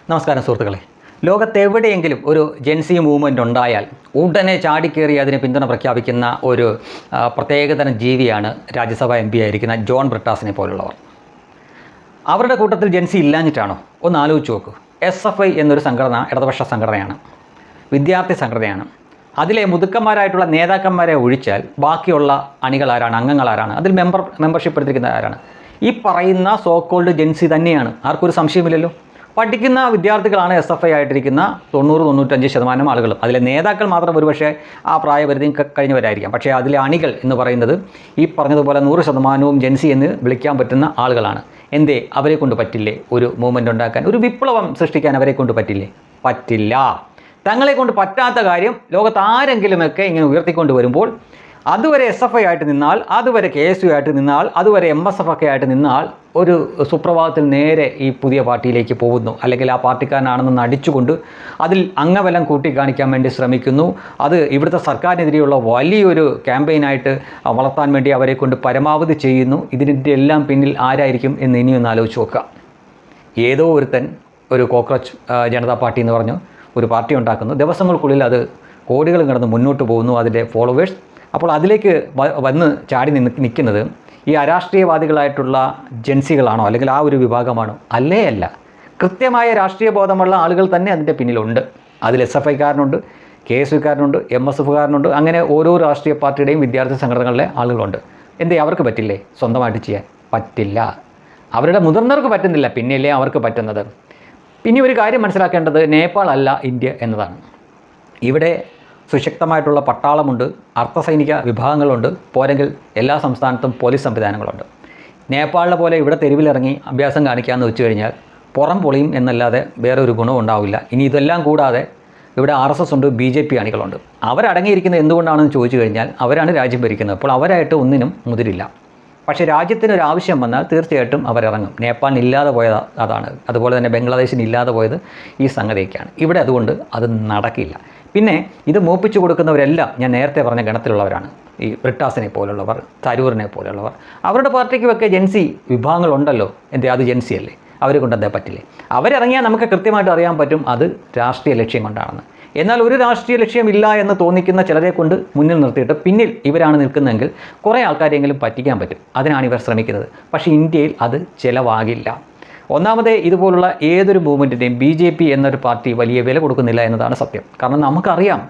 നമസ്കാരം സുഹൃത്തുക്കളെ. ലോകത്തെവിടെയെങ്കിലും ഒരു ജെൻസി മൂവ്മെൻറ്റ് ഉണ്ടായാൽ ഉടനെ ചാടിക്കേറി അതിന് പിന്തുണ പ്രഖ്യാപിക്കുന്ന ഒരു പ്രത്യേകതരം ജീവിയാണ് രാജ്യസഭ MP ആയിരിക്കുന്ന ജോൺ ബ്രിട്ടാസിനെ പോലുള്ളവർ. അവരുടെ കൂട്ടത്തിൽ ജെൻസി ഇല്ലാഞ്ഞിട്ടാണോ? ഒന്ന് ആലോചിച്ച് നോക്കൂ. SFI എന്നൊരു സംഘടന ഇടതുപക്ഷ സംഘടനയാണ്, വിദ്യാർത്ഥി സംഘടനയാണ്. അതിലെ മുതുക്കന്മാരായിട്ടുള്ള നേതാക്കന്മാരെ ഒഴിച്ചാൽ ബാക്കിയുള്ള അണികളാരാണ്, അംഗങ്ങളാരാണ്, അതിൽ മെമ്പർഷിപ്പ് എടുത്തിരിക്കുന്ന ആരാണ്? ഈ പറയുന്ന സോക്കോൾഡ് ജെൻസി തന്നെയാണ്. ആർക്കൊരു സംശയമില്ലല്ലോ. പഠിക്കുന്ന വിദ്യാർത്ഥികളാണ് SFI ആയിട്ടിരിക്കുന്ന 90-95% ആളുകളും. അതിലെ നേതാക്കൾ മാത്രം ഒരുപക്ഷെ ആ പ്രായപരിധി കഴിഞ്ഞവരായിരിക്കാം. പക്ഷേ അതിലെ അണികൾ എന്ന് പറയുന്നത് ഈ പറഞ്ഞതുപോലെ 100% ജെൻസി എന്ന് വിളിക്കാൻ പറ്റുന്ന ആളുകളാണ്. എന്തേ അവരെ കൊണ്ട് പറ്റില്ലേ ഒരു മൂവ്മെൻറ്റ് ഉണ്ടാക്കാൻ, ഒരു വിപ്ലവം സൃഷ്ടിക്കാൻ അവരെ കൊണ്ട് പറ്റില്ലേ? പറ്റില്ല. തങ്ങളെ കൊണ്ട് പറ്റാത്ത കാര്യം ലോകത്ത് ആരെങ്കിലുമൊക്കെ ഇങ്ങനെ ഉയർത്തിക്കൊണ്ട് വരുമ്പോൾ അതുവരെ SFI ആയിട്ട് നിന്നാൽ, അതുവരെ KSU ആയിട്ട് നിന്നാൽ, അതുവരെ MSF ഒക്കെ ആയിട്ട് നിന്നാൽ ഒരു സുപ്രഭാതത്തിൽ നേരെ ഈ പുതിയ പാർട്ടിയിലേക്ക് പോകുന്നു, അല്ലെങ്കിൽ ആ പാർട്ടിക്കാരനാണെന്ന് നടിച്ചുകൊണ്ട് അതിൽ അംഗബലം കൂട്ടി കാണിക്കാൻ വേണ്ടി ശ്രമിക്കുന്നു. അത് ഇവിടുത്തെ സർക്കാരിനെതിരെയുള്ള വലിയൊരു ക്യാമ്പയിനായിട്ട് വളർത്താൻ വേണ്ടി അവരെ കൊണ്ട് പരമാവധി ചെയ്യുന്നു. ഇതിൻ്റെ എല്ലാം പിന്നിൽ ആരായിരിക്കും എന്ന് ഇനിയൊന്ന് ആലോചിച്ച് നോക്കുക. ഏതോ ഒരുത്തൻ ഒരു കോക്രോച്ച് ജനതാ പാർട്ടി എന്ന് പറഞ്ഞു ഒരു പാർട്ടി ഉണ്ടാക്കുന്നു. ദിവസങ്ങൾക്കുള്ളിൽ അത് കോടികൾ കടന്ന് മുന്നോട്ട് പോകുന്നു, അതിൻ്റെ ഫോളോവേഴ്സ്. അപ്പോൾ അതിലേക്ക് വന്ന് ചാടി നിൽക്കുന്നത് ഈ അരാഷ്ട്രീയവാദികളായിട്ടുള്ള ജെൻസികളാണോ, അല്ലെങ്കിൽ ആ ഒരു വിഭാഗമാണോ? അല്ല. കൃത്യമായ രാഷ്ട്രീയ ബോധമുള്ള ആളുകൾ തന്നെ അതിൻ്റെ പിന്നിലുണ്ട്. അതിൽ SFIക്കാരനുണ്ട്, KSUക്കാരനുണ്ട്, MSFകാരനുണ്ട്, അങ്ങനെ ഓരോ രാഷ്ട്രീയ പാർട്ടിയുടെയും വിദ്യാർത്ഥി സംഘടനകളിലെ ആളുകളുണ്ട്. എന്തേ അവർക്ക് പറ്റില്ലേ സ്വന്തമായിട്ട് ചെയ്യാൻ? പറ്റില്ല. അവരുടെ മുതിർന്നവർക്ക് പറ്റുന്നില്ല, പിന്നെയല്ലേ അവർക്ക് പറ്റുന്നത്. പിന്നെ ഒരു കാര്യം മനസ്സിലാക്കേണ്ടത് നേപ്പാൾ അല്ല ഇന്ത്യ എന്നതാണ്. ഇവിടെ സുശക്തമായിട്ടുള്ള പട്ടാളമുണ്ട്, അർദ്ധസൈനിക വിഭാഗങ്ങളുണ്ട്, പോരെങ്കിൽ എല്ലാ സംസ്ഥാനത്തും പോലീസ് സംവിധാനങ്ങളുണ്ട്. നേപ്പാളിലെ പോലെ ഇവിടെ തെരുവിലിറങ്ങി അഭ്യാസം കാണിക്കാമെന്ന് വെച്ച് കഴിഞ്ഞാൽ പുറം പൊളിയും എന്നല്ലാതെ വേറെ ഒരു ഗുണവും ഉണ്ടാവില്ല. ഇനി ഇതെല്ലാം കൂടാതെ ഇവിടെ RSS ഉണ്ട്, BJP അണികളുണ്ട്. അവരടങ്ങിയിരിക്കുന്നത് എന്തുകൊണ്ടാണെന്ന് ചോദിച്ചു കഴിഞ്ഞാൽ അവരാണ് രാജ്യം ഭരിക്കുന്നത്. അപ്പോൾ അവരായിട്ട് ഒന്നിനും മുതിരില്ല. പക്ഷേ രാജ്യത്തിനൊരു ആവശ്യം വന്നാൽ തീർച്ചയായിട്ടും അവരിറങ്ങും. നേപ്പാളിന് ഇല്ലാതെ പോയത് അതാണ്. അതുപോലെ തന്നെ ബംഗ്ലാദേശിന് ഇല്ലാതെ പോയത് ഈ സംഗതിയൊക്കെയാണ്. ഇവിടെ അതുകൊണ്ട് അത് നടക്കില്ല. പിന്നെ ഇത് മൂപ്പിച്ചു കൊടുക്കുന്നവരെല്ലാം ഞാൻ നേരത്തെ പറഞ്ഞ ഗണത്തിലുള്ളവരാണ്. ഈ ബ്രിട്ടാസിനെ പോലുള്ളവർ, തരൂരിനെ പോലുള്ളവർ. അവരുടെ പാർട്ടിക്കുമൊക്കെ ജെൻസി വിഭാഗങ്ങളുണ്ടല്ലോ. അത് ജെൻസി അല്ലേ? അവരെ കൊണ്ട് എന്താ പറ്റില്ലേ? അവരിറങ്ങിയാൽ നമുക്ക് കൃത്യമായിട്ട് അറിയാൻ പറ്റും അത് രാഷ്ട്രീയ ലക്ഷ്യം കൊണ്ടാണെന്ന്. എന്നാൽ ഒരു രാഷ്ട്രീയ ലക്ഷ്യമില്ല എന്ന് തോന്നിക്കുന്ന ചിലരെ കൊണ്ട് മുന്നിൽ നിർത്തിയിട്ട് പിന്നിൽ ഇവരാണ് നിൽക്കുന്നതെങ്കിൽ കുറേ ആൾക്കാരെങ്കിലും പറ്റിക്കാൻ പറ്റും. അതിനാണ് ഇവർ ശ്രമിക്കുന്നത്. പക്ഷേ ഇന്ത്യയിൽ അത് ചിലവാകില്ല. ഒന്നാമതേ, ഇതുപോലുള്ള ഏതൊരു മൂവ്മെൻറ്റിൻ്റെയും BJP എന്നൊരു പാർട്ടി വലിയ വില കൊടുക്കുന്നില്ല എന്നതാണ് സത്യം. കാരണം നമുക്കറിയാം,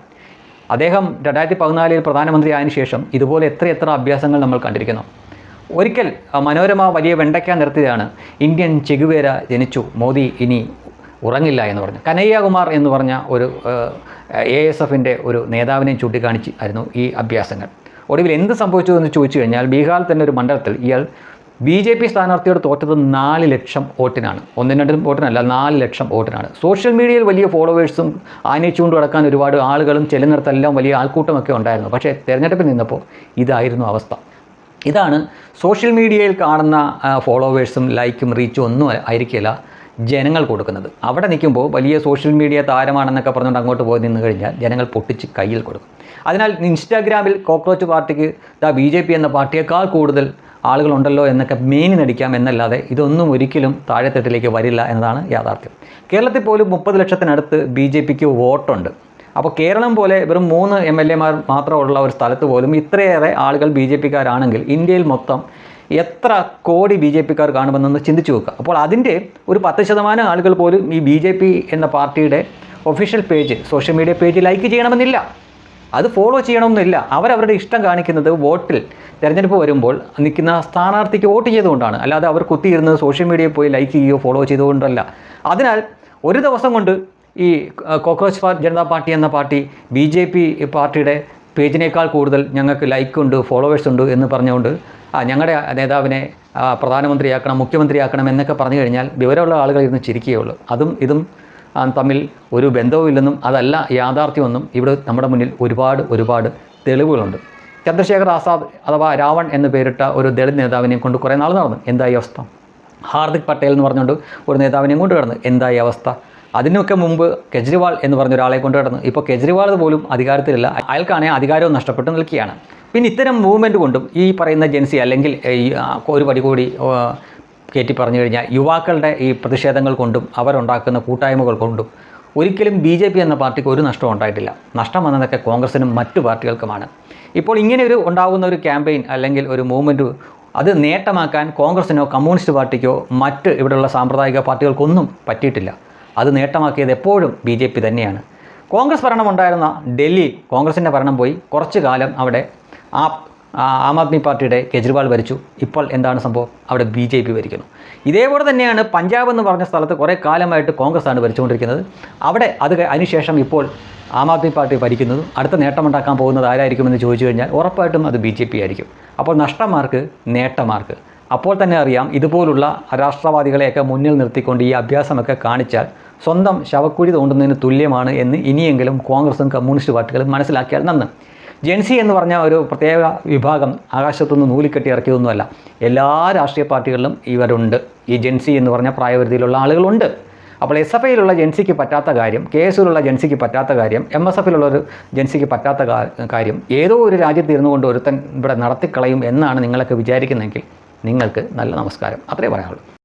അദ്ദേഹം 2014 പ്രധാനമന്ത്രി ആയതിനു ശേഷം ഇതുപോലെ എത്ര അഭ്യാസങ്ങൾ നമ്മൾ കണ്ടിരിക്കുന്നു. ഒരിക്കൽ മനോരമ വലിയ വെണ്ടയ്ക്ക നിർത്തിയതാണ്, ഇന്ത്യൻ ചെഗുവേര ജനിച്ചു, മോദി ഇനി ഉറങ്ങില്ല എന്ന് പറഞ്ഞു. കനയ്യകുമാർ എന്ന് പറഞ്ഞ ഒരു ASFൻ്റെ ഒരു നേതാവിനെയും ചൂണ്ടിക്കാണിച്ച് ആയിരുന്നു ഈ അഭ്യാസങ്ങൾ. ഒടുവിൽ എന്ത് സംഭവിച്ചു എന്ന് ചോദിച്ചു കഴിഞ്ഞാൽ ബീഹാറിൽ തന്നെ ഒരു മണ്ഡലത്തിൽ ഇയാൾ BJP സ്ഥാനാർത്ഥിയോട് തോറ്റത് 4 ലക്ഷം വോട്ടിനാണ്. 1-2 വോട്ടിനല്ല, 4 ലക്ഷം വോട്ടിനാണ്. സോഷ്യൽ മീഡിയയിൽ വലിയ ഫോളോവേഴ്സും ആനയിച്ചുകൊണ്ട് കിടക്കാൻ ഒരുപാട് ആളുകളും ചെല്ലുന്നിടത്തെല്ലാം വലിയ ആൾക്കൂട്ടമൊക്കെ ഉണ്ടായിരുന്നു. പക്ഷേ തെരഞ്ഞെടുപ്പിൽ നിന്നപ്പോൾ ഇതായിരുന്നു അവസ്ഥ. ഇതാണ് സോഷ്യൽ മീഡിയയിൽ കാണുന്ന ഫോളോവേഴ്സും ലൈക്കും റീച്ചും ഒന്നും ആയിരിക്കില്ല ജനങ്ങൾ കൊടുക്കുന്നത്. അവിടെ നിൽക്കുമ്പോൾ വലിയ സോഷ്യൽ മീഡിയ താരമാണെന്നൊക്കെ പറഞ്ഞുകൊണ്ട് അങ്ങോട്ട് പോയി നിന്ന് കഴിഞ്ഞാൽ ജനങ്ങൾ പൊട്ടിച്ച് കയ്യിൽ കൊടുക്കും. അതിനാൽ ഇൻസ്റ്റാഗ്രാമിൽ കോക്രോച്ച് പാർട്ടിക്ക് BJP എന്ന പാർട്ടിയേക്കാൾ കൂടുതൽ ആളുകളുണ്ടല്ലോ എന്നൊക്കെ മേനി നടിക്കാം എന്നല്ലാതെ ഇതൊന്നും ഒരിക്കലും താഴെത്തട്ടിലേക്ക് വരില്ല എന്നതാണ് യാഥാർത്ഥ്യം. കേരളത്തിൽ പോലും 30 ലക്ഷത്തിനടുത്ത് BJPക്ക് വോട്ടുണ്ട്. അപ്പോൾ കേരളം പോലെ വെറും 3 MLA മാത്രമുള്ള ഒരു സ്ഥലത്ത് പോലും ഇത്രയേറെ ആളുകൾ BJPക്കാരാണെങ്കിൽ ഇന്ത്യയിൽ മൊത്തം എത്ര കോടി BJPക്കാർ കാണുമെന്നൊന്ന് ചിന്തിച്ചു നോക്കുക. അപ്പോൾ അതിൻ്റെ ഒരു 10% ആളുകൾ പോലും ഈ BJP എന്ന പാർട്ടിയുടെ official page, social media page like ചെയ്യണമെന്നില്ല, അത് ഫോളോ ചെയ്യണമെന്നില്ല. അവരവരുടെ ഇഷ്ടം കാണിക്കുന്നത് വോട്ടിൽ തിരഞ്ഞെടുപ്പ് വരുമ്പോൾ നിൽക്കുന്ന സ്ഥാനാർത്ഥിക്ക് വോട്ട് ചെയ്തുകൊണ്ടാണ്. അല്ലാതെ അവർ കുത്തിയിരുന്നത് സോഷ്യൽ മീഡിയയിൽ പോയി ലൈക്ക് ചെയ്യുകയോ ഫോളോ ചെയ്തുകൊണ്ടല്ല. അതിനാൽ ഒരു ദിവസം കൊണ്ട് ഈ കോക്രോച്ച് ജനതാ പാർട്ടി എന്ന പാർട്ടി BJP പാർട്ടിയുടെ പേജിനേക്കാൾ കൂടുതൽ ഞങ്ങൾക്ക് ലൈക്കുണ്ട്, ഫോളോവേഴ്സ് ഉണ്ട് എന്ന് പറഞ്ഞുകൊണ്ട് ഞങ്ങളുടെ നേതാവിനെ പ്രധാനമന്ത്രിയാക്കണം, മുഖ്യമന്ത്രിയാക്കണം എന്നൊക്കെ പറഞ്ഞു കഴിഞ്ഞാൽ വിവരമുള്ള ആളുകൾ ഇരുന്ന് ചിരിക്കുകയുള്ളൂ. അതും ഇതും തമ്മിൽ ഒരു ബന്ധവുമില്ലെന്നും അതല്ല യാഥാർത്ഥ്യമൊന്നും ഇവിടെ നമ്മുടെ മുന്നിൽ ഒരുപാട് തെളിവുകളുണ്ട്. ചന്ദ്രശേഖർ ആസാദ് അഥവാ രാവൺ എന്ന് പേരിട്ട ഒരു ദളിത് നേതാവിനെയും കൊണ്ട് കുറേ നാൾ നടന്നു. എന്തായി അവസ്ഥ? ഹാർദിക് പട്ടേൽ എന്ന് പറഞ്ഞുകൊണ്ട് ഒരു നേതാവിനെയും കൊണ്ട് കിടന്നു. എന്തായി അവസ്ഥ? അതിനൊക്കെ മുമ്പ് കെജ്രിവാൾ എന്ന് പറഞ്ഞ ഒരാളെ കൊണ്ട് കിടന്നു. ഇപ്പോൾ കെജ്രിവാൾ പോലും അധികാരത്തിലില്ല, അയാൾക്കാണെങ്കിൽ അധികാരവും നഷ്ടപ്പെട്ട് നിൽക്കുകയാണ്. പിന്നെ ഇത്തരം മൂവ്മെൻറ്റ് കൊണ്ടും ഈ പറയുന്ന ജെൻസി അല്ലെങ്കിൽ ഒരു പടി കൂടി കയറ്റി പറഞ്ഞു കഴിഞ്ഞാൽ യുവാക്കളുടെ ഈ പ്രതിഷേധങ്ങൾ കൊണ്ടും അവരുണ്ടാക്കുന്ന കൂട്ടായ്മകൾ കൊണ്ടും ഒരിക്കലും BJP എന്ന പാർട്ടിക്ക് ഒരു നഷ്ടവും ഉണ്ടായിട്ടില്ല. നഷ്ടം വന്നതൊക്കെ കോൺഗ്രസിനും മറ്റു പാർട്ടികൾക്കുമാണ്. ഇപ്പോൾ ഇങ്ങനെ ഉണ്ടാകുന്ന ഒരു ക്യാമ്പയിൻ അല്ലെങ്കിൽ ഒരു മൂവ്മെൻറ്റ് അത് നേട്ടമാക്കാൻ കോൺഗ്രസിനോ കമ്മ്യൂണിസ്റ്റ് പാർട്ടിക്കോ മറ്റ് ഇവിടെയുള്ള സാമ്പ്രദായിക പാർട്ടികൾക്കൊന്നും പറ്റിയിട്ടില്ല. അത് നേട്ടമാക്കിയത് എപ്പോഴും BJP തന്നെയാണ്. കോൺഗ്രസ് ഭരണമുണ്ടായിരുന്ന ഡൽഹി കോൺഗ്രസിൻ്റെ ഭരണം പോയി കുറച്ചു കാലം അവിടെ ആം ആദ്മി പാർട്ടിയുടെ കേജ്രിവാൾ ഭരിച്ചു. ഇപ്പോൾ എന്താണ് സംഭവം? അവിടെ BJP ഭരിക്കുന്നു. ഇതേപോലെ തന്നെയാണ് പഞ്ചാബ് എന്ന് പറഞ്ഞ സ്ഥലത്ത് കുറേ കാലമായിട്ട് കോൺഗ്രസ്സാണ് ഭരിച്ചുകൊണ്ടിരിക്കുന്നത്. അവിടെ അതിനുശേഷം ഇപ്പോൾ ആം ആദ്മി പാർട്ടി ഭരിക്കുന്നതും അടുത്ത നേട്ടമുണ്ടാക്കാൻ പോകുന്നത് ആരായിരിക്കുമെന്ന് ചോദിച്ചു കഴിഞ്ഞാൽ ഉറപ്പായിട്ടും അത് BJP ആയിരിക്കും. അപ്പോൾ നഷ്ടമാർക്ക് നേട്ടമാർക്ക്. അപ്പോൾ തന്നെ അറിയാം, ഇതുപോലുള്ള രാഷ്ട്രവാദികളെയൊക്കെ മുന്നിൽ നിർത്തിക്കൊണ്ട് ഈ അഭ്യാസമൊക്കെ കാണിച്ചാൽ സ്വന്തം ശവക്കുഴി തോണ്ടുന്നതിന് തുല്യമാണ് എന്ന് ഇനിയെങ്കിലും കോൺഗ്രസും കമ്മ്യൂണിസ്റ്റ് പാർട്ടികളും മനസ്സിലാക്കിയാൽ നന്ന്. ജെൻസി എന്ന് പറഞ്ഞ ഒരു പ്രത്യേക വിഭാഗം ആകാശത്തുനിന്ന് നൂലിക്കെട്ടി ഇറക്കിയതൊന്നുമല്ല. എല്ലാ രാഷ്ട്രീയ പാർട്ടികളിലും ഇവരുണ്ട്. ഈ ജെൻസി എന്ന് പറഞ്ഞ പ്രായപരിധിയിലുള്ള ആളുകളുണ്ട്. അപ്പോൾ SFIയിലുള്ള ജെൻസിക്ക് പറ്റാത്ത കാര്യം, KSUവിലുള്ള ജെൻസിക്ക് പറ്റാത്ത കാര്യം, MSFയിലുള്ളൊരു ജെൻസിക്ക് പറ്റാത്ത കാര്യം ഏതോ ഒരു രാജ്യത്ത് ഇരുന്നു കൊണ്ട് ഒരുത്തൻ ഇവിടെ നടത്തിക്കളയും എന്നാണ് നിങ്ങളൊക്കെ വിചാരിക്കുന്നതെങ്കിൽ നിങ്ങൾക്ക് നല്ല നമസ്കാരം. അത്രേ പറയാനുള്ളൂ.